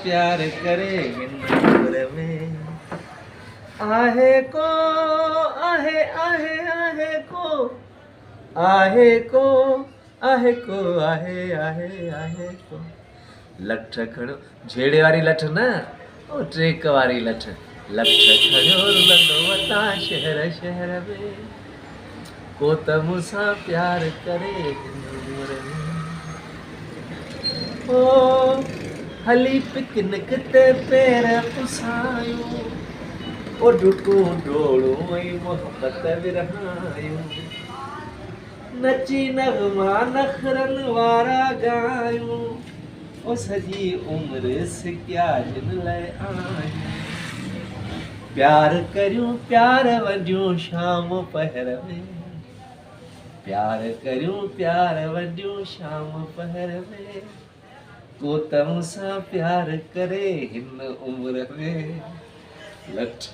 प्यार करे हिन उम्र में आहे को आहे आहे आहे को आहे को आहे को आहे आहे आहे को लठ खणो झेड़े वारी लठ न ओ ट्रेक वारी लठ लठ खणो लंडो वता शहर शहर में को त मूंसां प्यार करे हिन उम्र में ओ हली पिकनिक ते पैर पुसायूं ओ डुकूं डोड़ूं ऐं मोहब्बत विरहायूं नची नगमा नखरनि वारा ॻायूं ओ सॼी उमिरि सिकिया जिन लाइ आयूं प्यार करियूं प्यार वंडियूं शाम पहर में प्यार करियूं प्यार वंडियूं शाम पहर में को त मूंसां प्यार करे हिन उमिरि में लठ